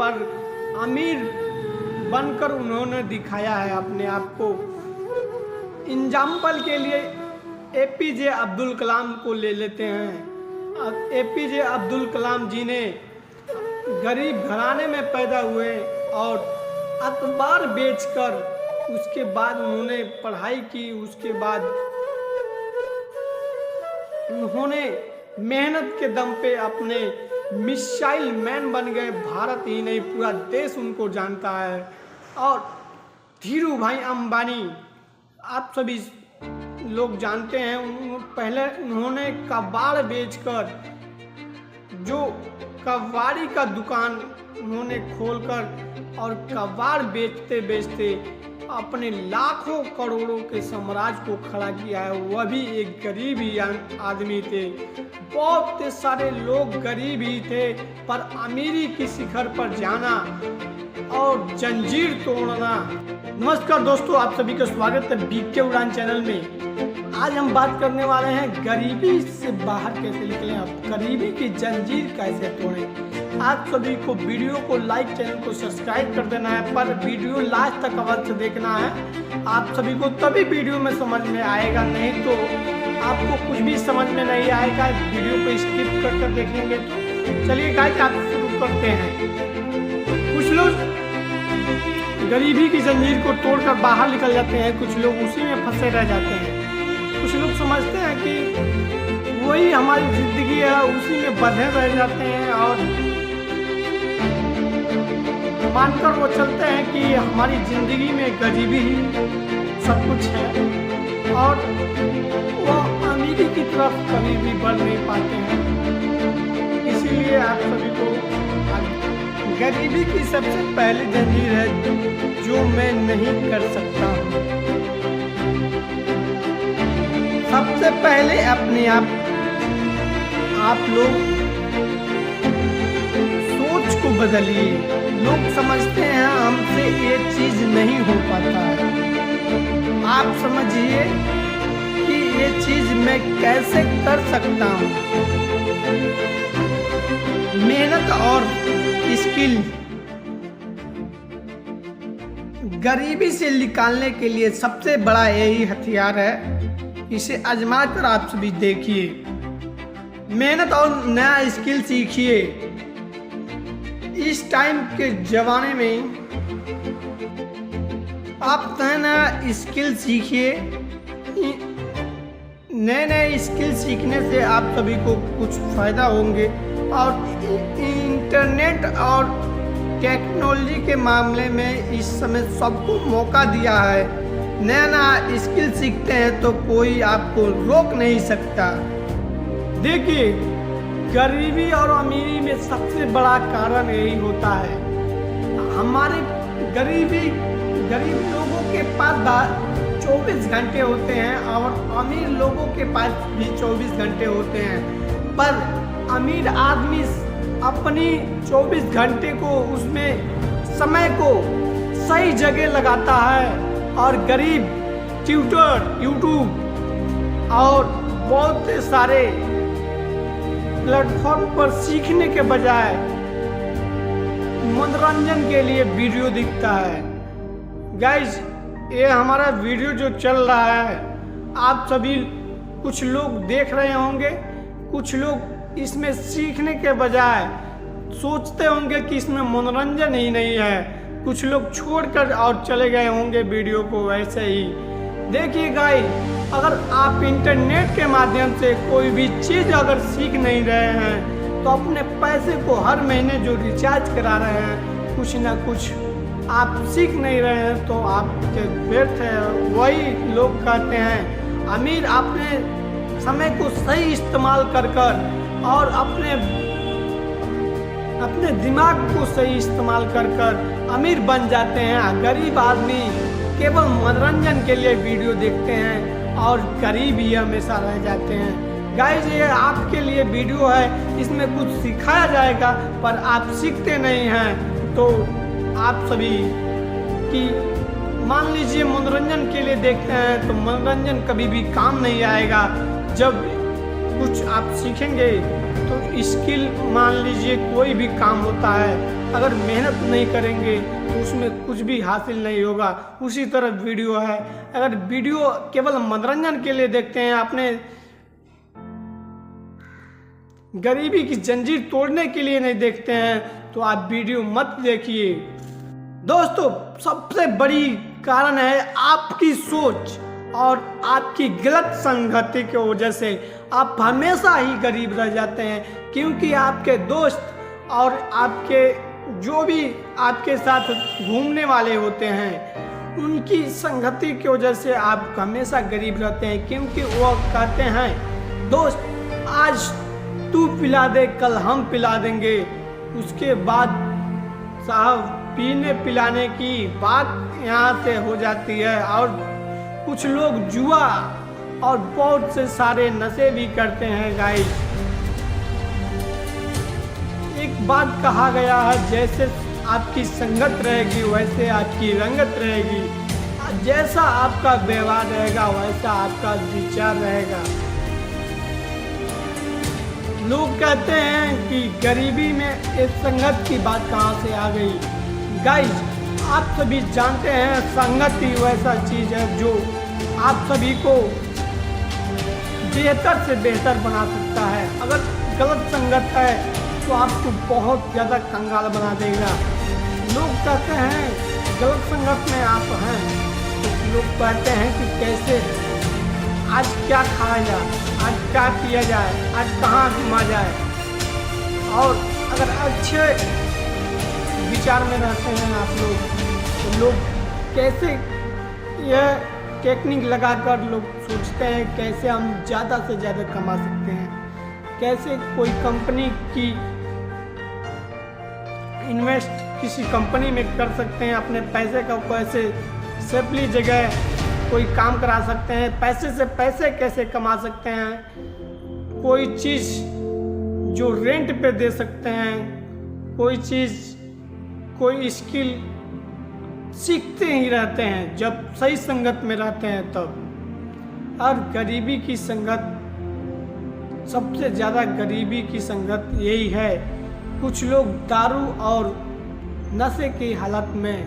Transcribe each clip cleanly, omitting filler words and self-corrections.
पर अमीर बनकर उन्होंने दिखाया है अपने आप को। एग्जाम्पल के लिए एपीजे अब्दुल कलाम को ले लेते हैं। एपीजे अब्दुल कलाम जी ने गरीब घराने में पैदा हुए और अखबार बेचकर उसके बाद उन्होंने पढ़ाई की। उसके बाद उन्होंने मेहनत के दम पे अपने मिसाइल मैन बन गए। भारत ही नहीं पूरा देश उनको जानता है। और धीरू भाई अंबानी आप सभी लोग जानते हैं, पहले उन्होंने कबाड़ बेचकर, जो कबाड़ी का दुकान उन्होंने खोलकर और कबाड़ बेचते बेचते अपने लाखों करोड़ों के साम्राज्य को खड़ा किया है। वह भी एक गरीब ही आदमी थे। बहुत सारे लोग गरीब ही थे, पर अमीरी की शिखर पर जाना और जंजीर तोड़ना। नमस्कार दोस्तों, आप सभी का स्वागत है बीके उड़ान चैनल में। आज हम बात करने वाले हैं गरीबी से बाहर कैसे निकलें, आप गरीबी की जंजीर कैसे तोड़ें। आप सभी को वीडियो को लाइक, चैनल को सब्सक्राइब कर देना है, पर वीडियो लास्ट तक अवश्य देखना है। आप सभी को तभी वीडियो में समझ में आएगा, नहीं तो आपको कुछ भी समझ में नहीं आएगा। वीडियो को स्किप कर देखेंगे तो चलिए गाइस आप शुरू करते हैं। कुछ लोग गरीबी की जंजीर को तोड़कर बाहर निकल जाते हैं, कुछ लोग उसी में फंसे रह जाते हैं। कुछ लोग समझते हैं कि वही हमारी जिंदगी है, उसी में बंधे रह जाते हैं और मानकर वो चलते हैं कि हमारी जिंदगी में गरीबी ही सब कुछ है और वो अमीरी की तरफ कभी भी बढ़ नहीं पाते हैं। इसीलिए आप सभी को गरीबी की सबसे पहली जंजीर है जो मैं नहीं कर सकता हूँ। सबसे पहले अपने आप लोग सोच को बदलिए। लोग समझते हैं हमसे ये चीज नहीं हो पाता है। आप समझिए कि ये चीज मैं कैसे कर सकता हूँ। मेहनत और स्किल गरीबी से निकालने के लिए सबसे बड़ा यही हथियार है। इसे आजमा कर आप सभी देखिए। मेहनत और नया स्किल सीखिए। इस टाइम के जमाने में आप नया स्किल सीखिए। नए स्किल सीखने से आप सभी को कुछ फायदा होंगे और इंटरनेट और टेक्नोलॉजी के मामले में इस समय सबको मौका दिया है। नया स्किल सीखते हैं तो कोई आपको रोक नहीं सकता। देखिए, गरीबी और अमीरी में सबसे बड़ा कारण यही होता है। हमारे गरीब लोगों के पास 24 घंटे होते हैं और अमीर लोगों के पास भी 24 घंटे होते हैं, पर अमीर आदमी अपनी 24 घंटे को, उसमें समय को सही जगह लगाता है और गरीब ट्विटर, यूट्यूब और बहुत सारे प्लेटफॉर्म पर सीखने के बजाय मनोरंजन के लिए वीडियो दिखता है। गाइस, ये हमारा वीडियो जो चल रहा है, आप सभी कुछ लोग देख रहे होंगे, कुछ लोग इसमें सीखने के बजाय सोचते होंगे कि इसमें मनोरंजन ही नहीं है। कुछ लोग छोड़कर और चले गए होंगे वीडियो को वैसे ही। देखिए गाइस, अगर आप इंटरनेट के माध्यम से कोई भी चीज़ अगर सीख नहीं रहे हैं तो अपने पैसे को हर महीने जो रिचार्ज करा रहे हैं, कुछ ना कुछ आप सीख नहीं रहे हैं तो आपके व्यर्थ है। वही लोग कहते हैं अमीर अपने समय को सही इस्तेमाल कर और अपने दिमाग को सही इस्तेमाल कर अमीर बन जाते हैं। गरीब आदमी केवल मनोरंजन के लिए वीडियो देखते हैं और गरीब ही हमेशा रह जाते हैं। गाइस, ये आपके लिए वीडियो है, इसमें कुछ सिखाया जाएगा पर आप सीखते नहीं हैं। तो आप सभी की मान लीजिए मनोरंजन के लिए देखते हैं तो मनोरंजन कभी भी काम नहीं आएगा। जब कुछ आप सीखेंगे तो स्किल, मान लीजिए कोई भी काम होता है अगर मेहनत नहीं करेंगे तो उसमें कुछ भी हासिल नहीं होगा। उसी तरह वीडियो है, अगर वीडियो केवल मनोरंजन के लिए देखते हैं, अपने गरीबी की जंजीर तोड़ने के लिए नहीं देखते हैं, तो आप वीडियो मत देखिए। दोस्तों, सबसे बड़ी कारण है आपकी सोच और आपकी गलत संगति की वजह से आप हमेशा ही गरीब रह जाते हैं, क्योंकि आपके दोस्त और आपके जो भी आपके साथ घूमने वाले होते हैं उनकी संगति की वजह से आप हमेशा गरीब रहते हैं। क्योंकि वो कहते हैं दोस्त आज तू पिला दे कल हम पिला देंगे, उसके बाद साहब पीने पिलाने की बात यहाँ से हो जाती है। और कुछ लोग जुआ और बहुत से सारे नशे भी करते हैं गाइस। एक बात कहा गया है, जैसे आपकी संगत रहेगी वैसे आपकी रंगत रहेगी, जैसा आपका व्यवहार रहेगा वैसा आपका विचार रहेगा। लोग कहते हैं कि गरीबी में एक संगत की बात कहाँ से आ गई। गाइस, आप सभी जानते हैं संगत ही वैसा चीज़ है जो आप सभी को बेहतर से बेहतर बना सकता है। अगर गलत संगत है तो आपको बहुत ज़्यादा कंगाल बना देगा। लोग कहते हैं गलत संगत में आप हैं तो लोग कहते हैं कि कैसे आज क्या खाया जाए, आज क्या किया जाए, आज कहाँ घूमा जाए। और अगर अच्छे विचार में रहते हैं आप लोग तो लोग कैसे यह टेक्निक लगाकर लोग सोचते हैं कैसे हम ज़्यादा से ज़्यादा कमा सकते हैं, कैसे कोई कंपनी की इन्वेस्ट किसी कंपनी में कर सकते हैं, अपने पैसे का कैसे सेफली जगह कोई काम करा सकते हैं, पैसे से पैसे कैसे कमा सकते हैं, कोई चीज़ जो रेंट पे दे सकते हैं, कोई चीज़ कोई स्किल सीखते ही रहते हैं जब सही संगत में रहते हैं तब। और गरीबी की संगत, सबसे ज़्यादा गरीबी की संगत यही है। कुछ लोग दारू और नशे की हालत में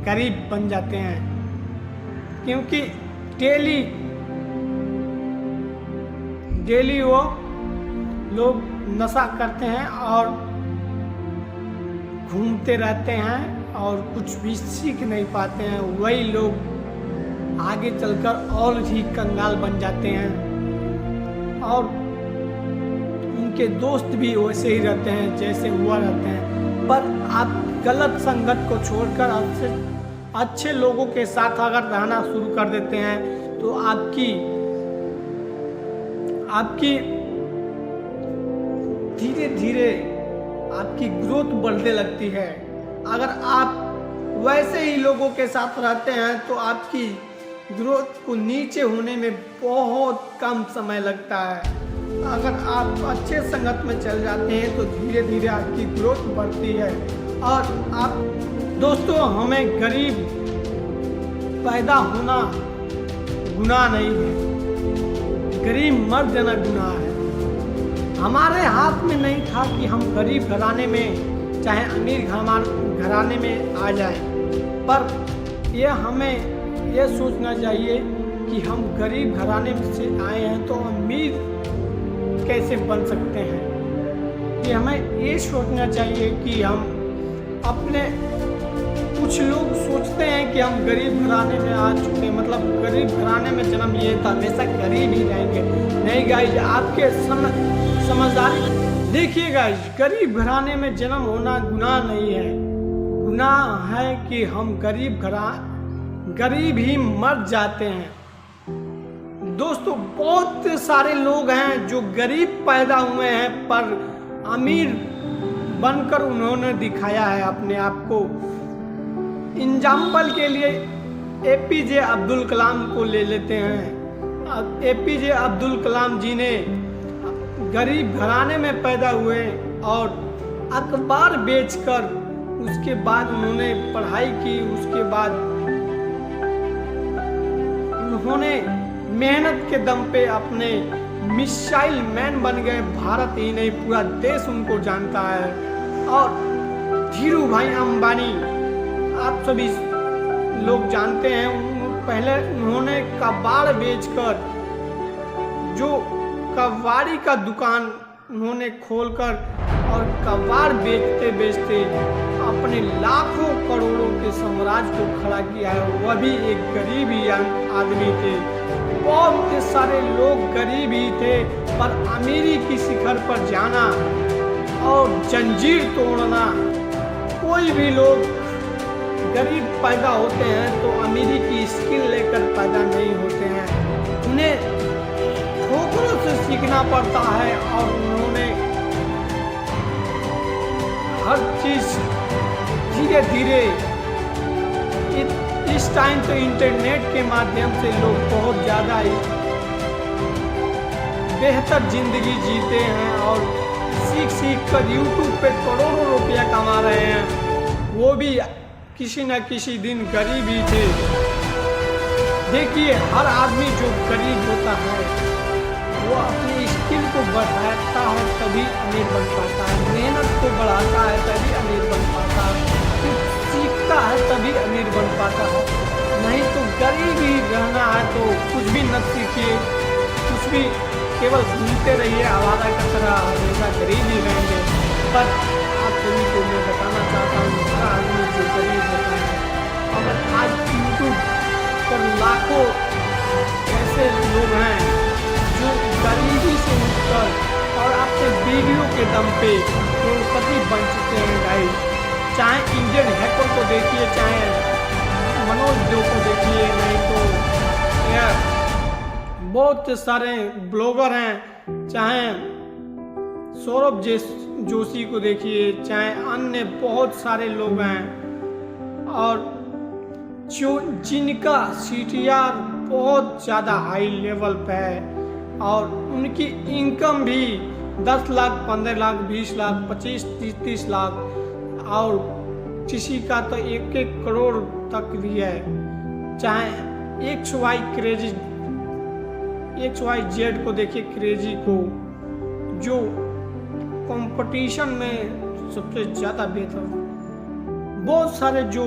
गरीब बन जाते हैं, क्योंकि डेली वो लोग नशा करते हैं और घूमते रहते हैं और कुछ भी सीख नहीं पाते हैं। वही लोग आगे चलकर और भी कंगाल बन जाते हैं और उनके दोस्त भी वैसे ही रहते हैं जैसे हुआ रहते हैं। पर आप गलत संगत को छोड़कर अच्छे लोगों के साथ अगर रहना शुरू कर देते हैं तो आपकी धीरे धीरे आपकी ग्रोथ बढ़ने लगती है। अगर आप वैसे ही लोगों के साथ रहते हैं तो आपकी ग्रोथ को नीचे होने में बहुत कम समय लगता है। अगर आप अच्छे संगत में चल जाते हैं तो धीरे धीरे आपकी ग्रोथ बढ़ती है। और आप दोस्तों, हमें गरीब पैदा होना गुनाह नहीं है, गरीब मर जाना गुनाह है। हमारे हाथ में नहीं था कि हम गरीब घराने में चाहे अमीर घराने में आ जाए, पर यह हमें यह सोचना चाहिए कि हम गरीब घराने से आए हैं तो अमीर कैसे बन सकते हैं। कि हमें ये सोचना चाहिए कि हम अपने, कुछ लोग सोचते हैं कि हम गरीब घराने में आ चुके हैं, मतलब गरीब घराने में जन्म लिए तो हमेशा गरीब ही रहेंगे। नहीं गाइस, आपके समझदारी देखिए गाइस, गरीब घराने में जन्म होना गुनाह नहीं है। गुनाह है कि हम गरीब ही मर जाते हैं। दोस्तों, बहुत सारे लोग हैं जो गरीब पैदा हुए हैं पर अमीर बनकर उन्होंने दिखाया है अपने आप को। एग्जाम्पल के लिए एपीजे अब्दुल कलाम को ले लेते हैं। एपीजे अब्दुल कलाम जी ने गरीब घराने में पैदा हुए और अखबार बेचकर उसके बाद उन्होंने पढ़ाई की। उसके बाद उन्होंने मेहनत के दम पे अपने मिसाइल मैन बन गए। भारत ही नहीं पूरा देश उनको जानता है। और धीरू भाई अंबानी, आप सभी लोग जानते हैं, पहले उन्होंने कबाड़ बेचकर, जो कबाड़ी का दुकान उन्होंने खोलकर और कबाड़ बेचते बेचते अपने लाखों करोड़ों के साम्राज्य को खड़ा किया है। वह भी एक गरीब ही आदमी थे। बहुत सारे लोग गरीब ही थे, पर अमीरी की शिखर पर जाना और जंजीर तोड़ना, कोई भी लोग गरीब पैदा होते हैं तो अमीरी की स्किल लेकर पैदा नहीं होते हैं, उन्हें ठोकरों से सीखना पड़ता है। और उन्होंने हर चीज धीरे धीरे, इस टाइम तो इंटरनेट के माध्यम से लोग बहुत ज़्यादा ही बेहतर जिंदगी जीते हैं और सीख कर यूट्यूब पे करोड़ों रुपया कमा रहे हैं। वो भी किसी न किसी दिन गरीब ही थे। देखिए, हर आदमी जो गरीब होता है वो अपनी स्किल को बढ़ाता है तभी अमीर बन पाता है, मेहनत को बढ़ाता है तभी अमीर बन पाता है, कुछ सीखता है तभी अमीर बन पाता है। नहीं तो गरीब ही रहना है तो कुछ भी न सीखिए, कुछ भी केवल घूमते रहिए आवारा की तरह, हमेशा गरीब ही रहेंगे। पर आप सभी को मैं बताना चाहता हूँ, हर आदमी जो गरीब होता है, अगर आज यूट्यूब पर लाखों ऐसे लोग हैं जो गरीबी से उठकर और अपने वीडियो के दम पे करोड़पति बन चुके हैं गाइस। चाहे इंडियन हैकर को देखिए, चाहे मनोज जो को देखिए, नहीं तो बहुत सारे ब्लॉगर हैं, चाहे सौरभ जोशी को देखिए, चाहे अन्य बहुत सारे लोग हैं और जो जिनका CTR बहुत ज़्यादा हाई लेवल पे है और उनकी इनकम भी 10 लाख, 15 लाख, 20 लाख, 25, 30 लाख और किसी का तो 1-1 करोड़ तक भी है। चाहे XYZ को देखिए, क्रेजी को, जो कंपटीशन में सबसे ज़्यादा बेहतर, बहुत सारे जो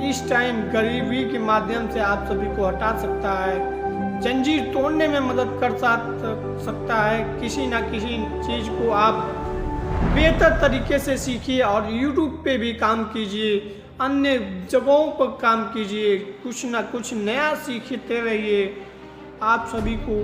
इस टाइम गरीबी के माध्यम से आप सभी को हटा सकता है, जंजीर तोड़ने में मदद कर सकता है। किसी ना किसी चीज़ को आप बेहतर तरीके से सीखिए और यूट्यूब पे भी काम कीजिए, अन्य जगहों पर काम कीजिए, कुछ ना कुछ नया सीखते रहिए। आप सभी को